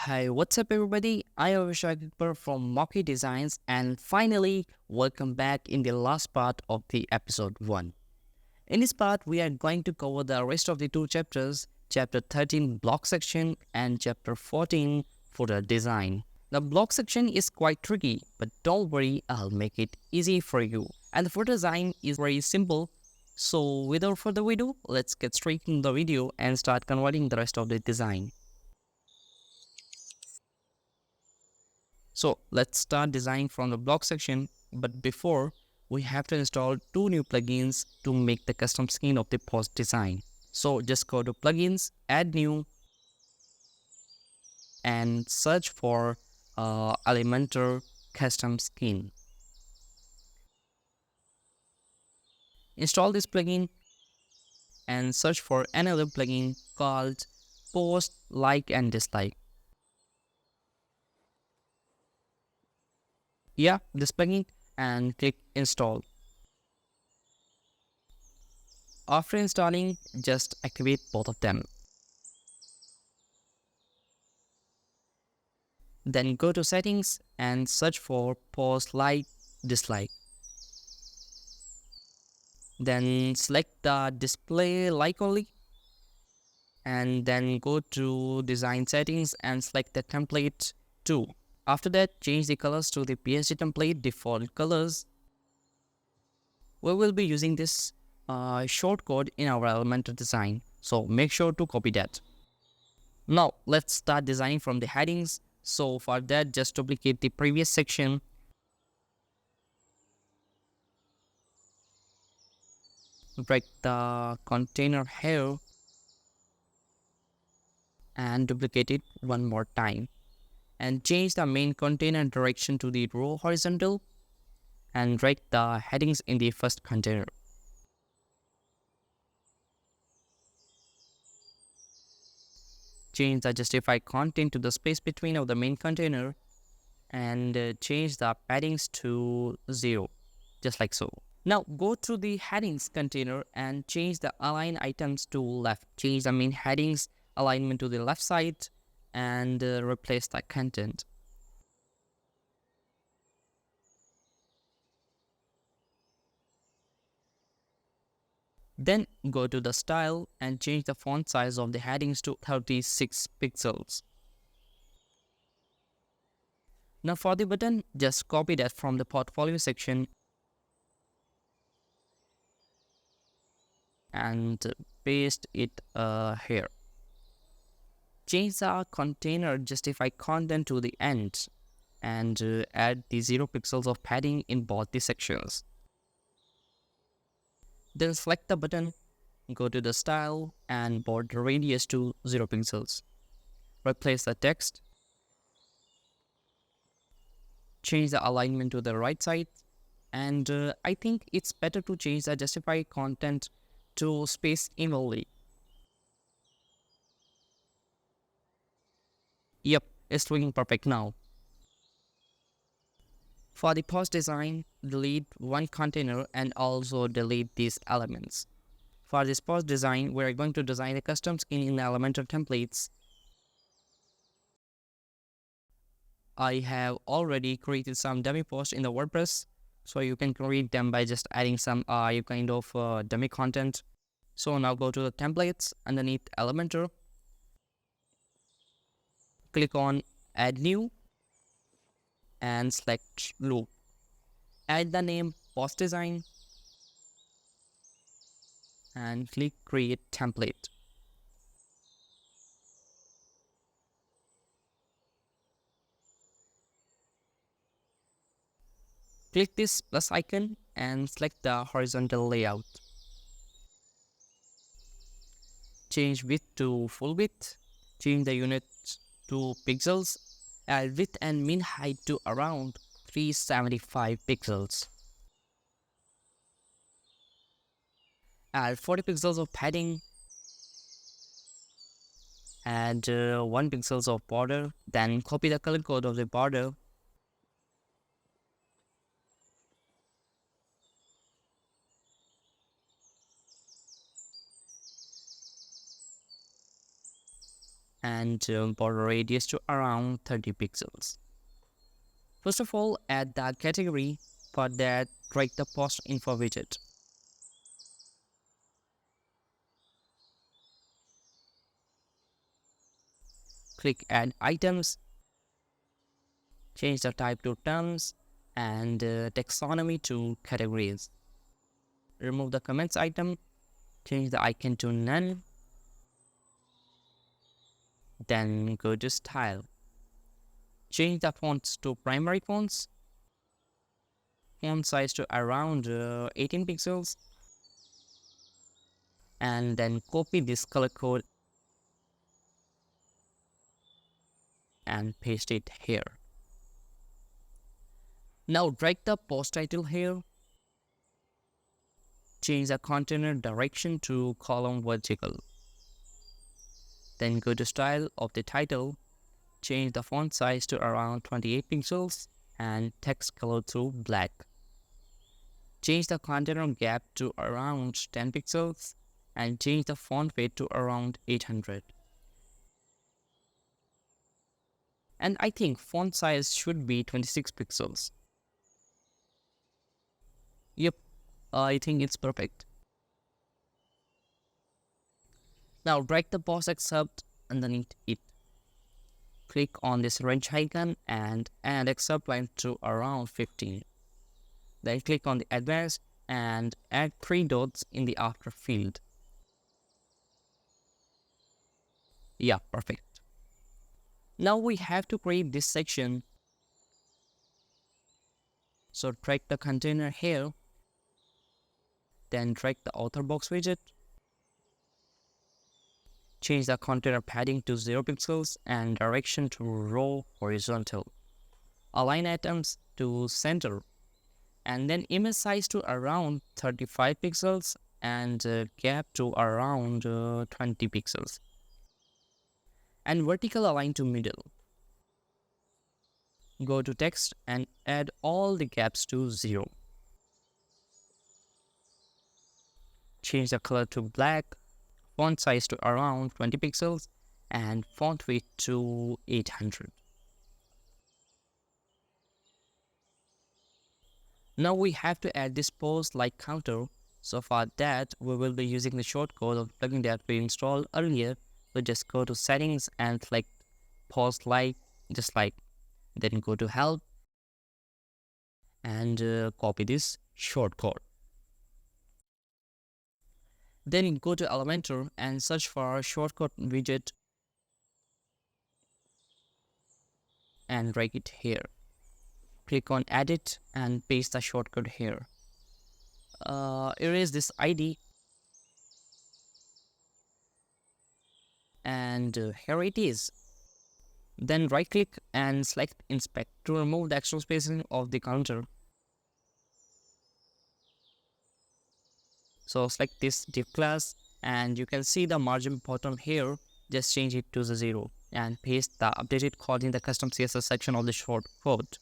Hi, what's up everybody? I am Wishaq Akbar from MOKY Designs and finally welcome back in the last part of the episode 1. In this part, we are going to cover the rest of the two chapters, chapter 13 block section and chapter 14 footer design. The block section is quite tricky, but don't worry, I'll make it easy for you. And the footer design is very simple. So without further ado, let's get straight into the video and start converting the rest of the design. So let's start designing from the block section, but before we have to install two new plugins to make the custom skin of the post design. So just go to plugins, add new and search for Elementor custom skin. Install this plugin and search for another plugin called post like and dislike. Yeah, this plugin and click install. After installing, just activate both of them. Then go to settings and search for post like dislike. Then select the display like only. And then go to design settings and select the template 2. After that, change the colors to the PSD template default colors. We will be using this shortcode in our Elementor design, so make sure to copy that. Now let's start designing from the headings. So for that, just duplicate the previous section. Break the container here and duplicate it one more time. And change the main container direction to the row horizontal and drag the headings in the first container. Change the justify content to the space between of the main container and change the paddings to 0, just like so. Now go to the headings container and change the align items to left. Change the main headings alignment to the left side and replace the content. Then go to the style and change the font size of the headings to 36 pixels. Now for the button, just copy that from the portfolio section and paste it here. Change the container justify content to the end and add the 0 pixels of padding in both the sections. Then select the button, go to the style and border radius to 0 pixels. Replace the text. Change the alignment to the right side. And I think it's better to change the justify content to space evenly. Yep, it's looking perfect now. For the post design, delete one container and also delete these elements. For this post design, we're going to design a custom skin in Elementor templates. I have already created some dummy posts in the WordPress, so you can create them by just adding some dummy content. So now go to the templates underneath Elementor. Click on add new and select loop. Add the name post design and click create template. Click this plus icon and select the horizontal layout. Change width to full width. Change the units to pixels. Add width and min height to around 375 pixels. Add 40 pixels of padding. Add 1 pixels of border. Then copy the color code of the border. and border radius to around 30 pixels. First of all, add the category. For that, drag the post info widget. Click add items, change the type to terms and taxonomy to categories. Remove the comments item, change the icon to none, then go to style. Change the fonts to primary fonts, font size to around 18 pixels, and then copy this color code and paste it here. Now drag the post title here, change the container direction to column vertical. Then go to style of the title, change the font size to around 28 pixels and text color to black. Change the container gap to around 10 pixels and change the font weight to around 800. And I think font size should be 26 pixels. Yep, I think it's perfect. Now drag the box excerpt underneath it. Click on this wrench icon and add excerpt length to around 15. Then click on the advanced and add 3 dots in the after field. Yeah, perfect. Now we have to create this section. So drag the container here, then drag the author box widget, change the container padding to 0 pixels and direction to row horizontal. Align items to center and then image size to around 35 pixels and gap to around 20 pixels. And vertical align to middle. Go to text and add all the gaps to 0. Change the color to black, font size to around 20 pixels and font weight to 800. Now we have to add this pose like counter. So for that, we will be using the shortcode of plugin that we installed earlier. So just go to settings and select pause like, just like, then go to help and copy this shortcode. Then go to Elementor and search for shortcode widget and drag it here. Click on edit and paste the shortcode here. Erase this ID and here it is. Then right click and select inspect to remove the extra spacing of the counter. So select this div class and you can see the margin bottom here. Just change it to the 0 and paste the updated code in the custom CSS section of the shortcode.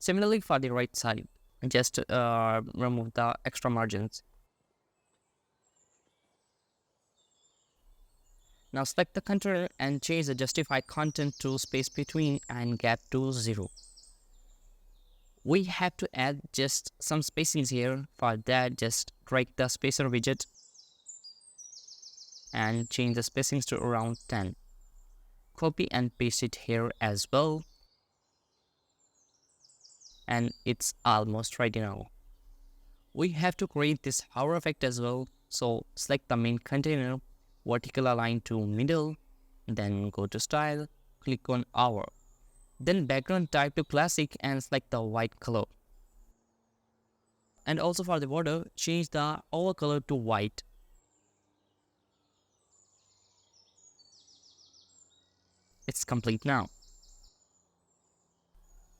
Similarly for the right side, just remove the extra margins. Now select the container and change the justify content to space between and gap to 0. We have to add just some spacings here. For that, just drag the spacer widget and change the spacings to around 10. Copy and paste it here as well. And it's almost ready now. We have to create this hover effect as well. So select the main container, vertical align to middle, then go to style, click on hour. Then background type to classic and select the white color. And also for the border, change the hover color to white. It's complete now.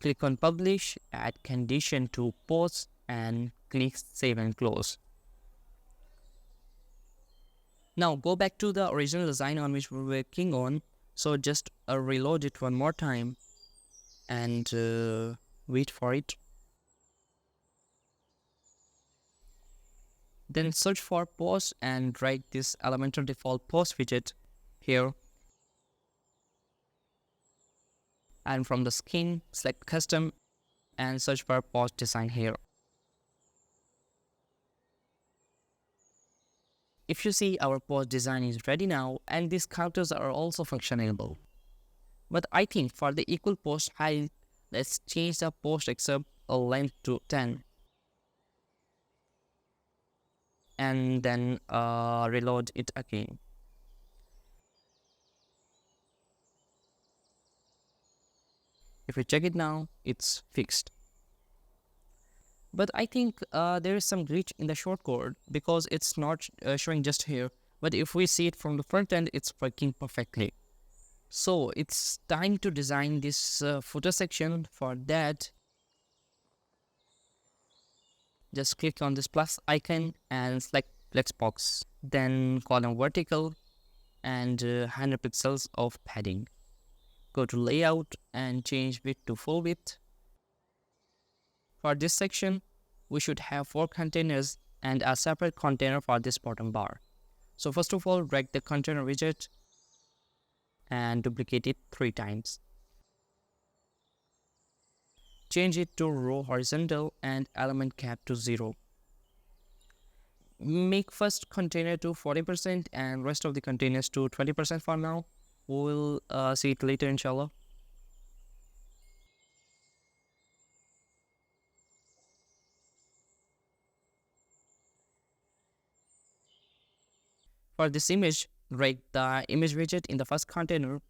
Click on publish, add condition to post and click save and close. Now go back to the original design on which we were working on. So just reload it one more time and wait for it. Then search for post and drag this Elementor default post widget here, and from the skin select custom and search for post design here. If you see, our post design is ready now, and these counters are also functionable. But I think for the equal post height, let's change the post accept length to 10 and then reload it again. If you check it now, it's fixed. But I think there is some glitch in the shortcode because it's not showing just here. But if we see it from the front end, it's working perfectly. So it's time to design this footer section. For that, just click on this plus icon and select flex box. Then column vertical and 100 pixels of padding. Go to layout and change width to full width. For this section, we should have 4 containers and a separate container for this bottom bar. So first of all, drag the container widget and duplicate it 3 times. Change it to row horizontal and element cap to 0. Make first container to 40% and rest of the containers to 20% for now. We'll see it later, inshallah. For this image, drag the image widget in the first container.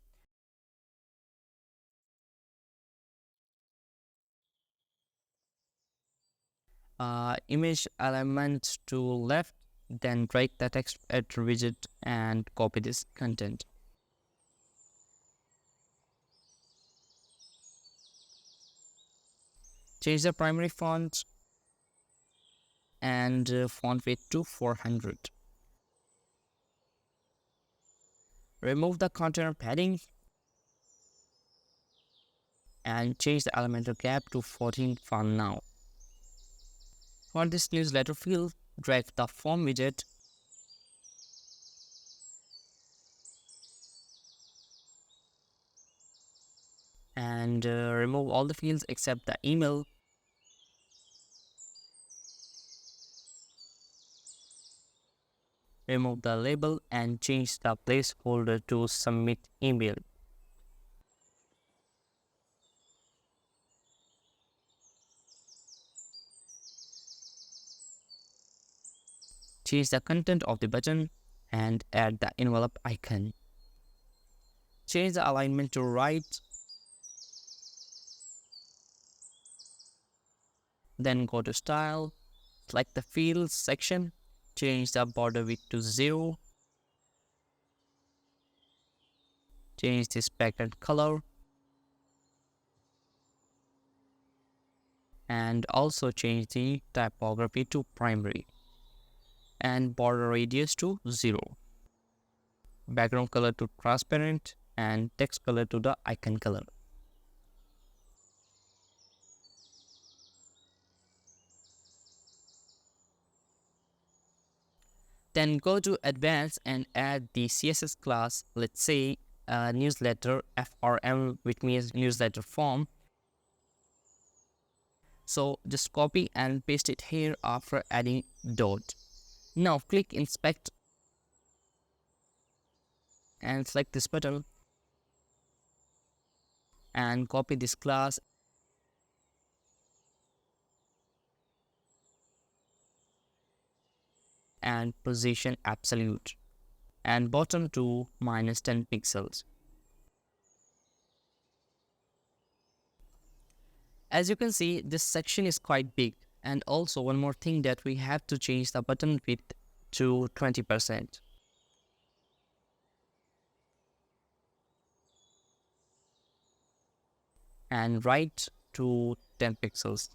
Image element to left, then drag the text editor widget and copy this content. Change the primary font and font weight to 400. Remove the container padding and change the Elementor cap to 14 for now. For this newsletter field, drag the form widget and remove all the fields except the email. Remove the label and change the placeholder to submit email. Change the content of the button and add the envelope icon. Change the alignment to right. Then go to style, select the fields section, change the border width to 0. Change this background color and also change the typography to primary and border radius to 0. Background color to transparent and text color to the icon color. Then go to advanced and add the CSS class, let's say newsletter FRM, which means newsletter form. So just copy and paste it here after adding dot. Now click inspect and select this button and copy this class and position absolute and bottom to -10 pixels. As you can see, this section is quite big, and also one more thing that we have to change the button width to 20% and right to 10 pixels.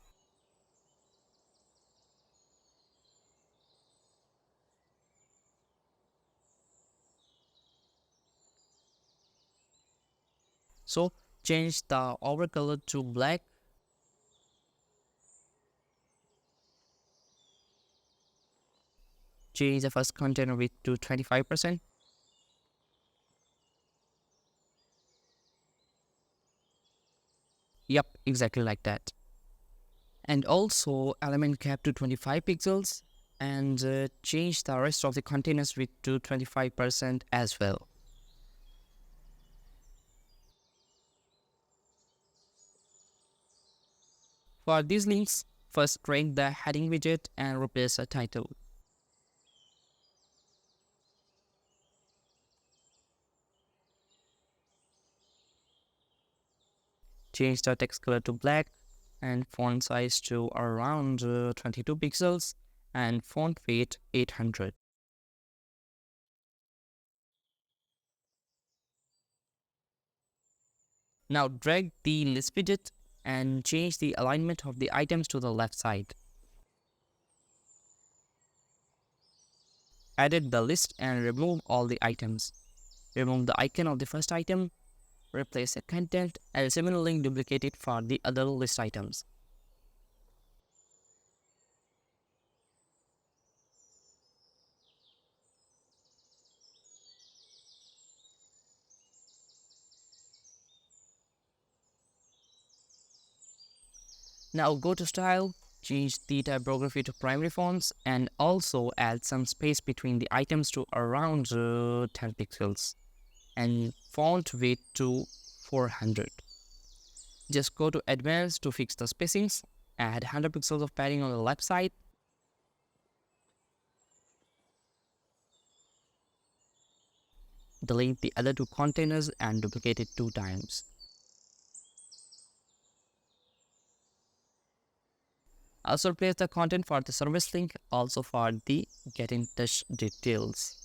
So Change the over color to black. Change the first container width to 25%. Yep, exactly like that. And also element cap to 25 pixels and change the rest of the containers width to 25% as well. For these links, first drag the heading widget and replace a title. Change the text color to black and font size to around 22 pixels and font weight 800. Now drag the list widget and change the alignment of the items to the left side. Edit the list and remove all the items. Remove the icon of the first item, replace the content, and similarly duplicate it for the other list items. Now go to Style, change the typography to primary fonts, and also add some space between the items to around 10 pixels, and font weight to 400. Just go to Advanced to fix the spacings, add 100 pixels of padding on the left side, delete the other two containers and duplicate it 2 times. Also replace the content for the service link, also for the get in touch details.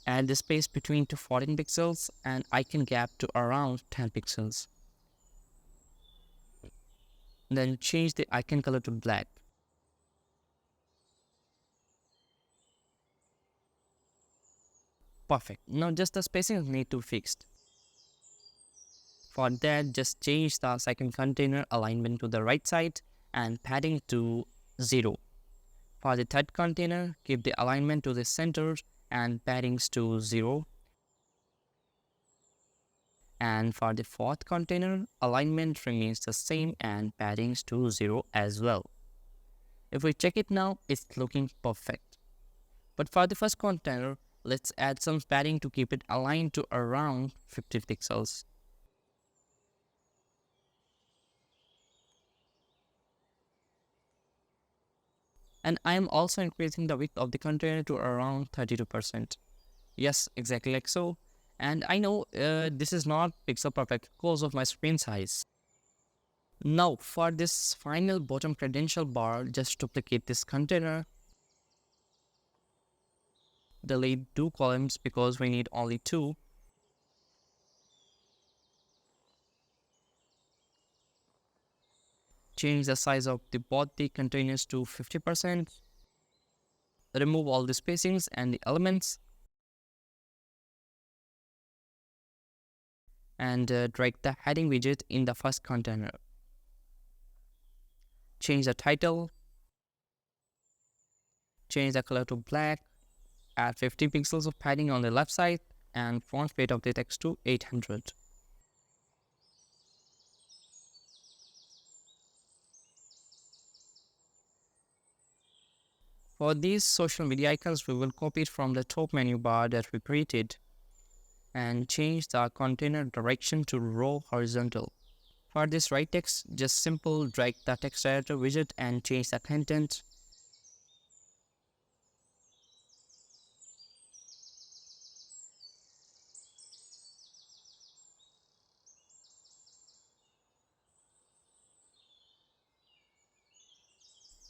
Add the space between to 14 pixels and icon gap to around 10 pixels. Then change the icon color to black. Perfect. Now just the spacing need to be fixed. For that, just change the second container alignment to the right side and padding to 0. For the third container, keep the alignment to the center and paddings to 0. And for the fourth container, alignment remains the same and paddings to 0 as well. If we check it now, it's looking perfect. But for the first container, let's add some padding to keep it aligned to around 50 pixels. And I am also increasing the width of the container to around 32%. Yes, exactly like so. And I know this is not pixel perfect because of my screen size. Now for this final bottom credential bar, just duplicate this container. Delete 2 columns because we need only 2. Change the size of both the containers to 50%. Remove all the spacings and the elements. And drag the heading widget in the first container. Change the title. Change the color to black. Add 50 pixels of padding on the left side and font weight of the text to 800. For these social media icons, we will copy it from the top menu bar that we created and change the container direction to row horizontal. For this right text, just simple drag the text editor widget and change the content.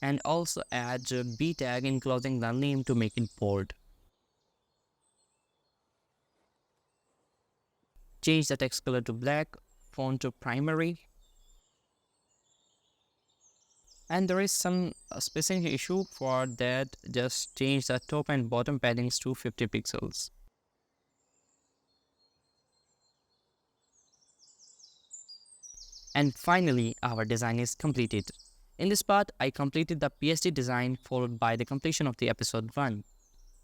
and also add a B tag enclosing the name to make it bold. Change the text color to black, font to primary, and there is some spacing issue for that. Just change the top and bottom paddings to 50 pixels. And finally, our design is completed. In this part, I completed the PSD design followed by the completion of the episode 1.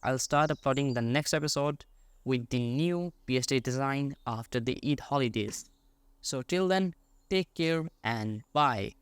I'll start uploading the next episode with the new PSD design after the Eid holidays. So till then, take care and bye.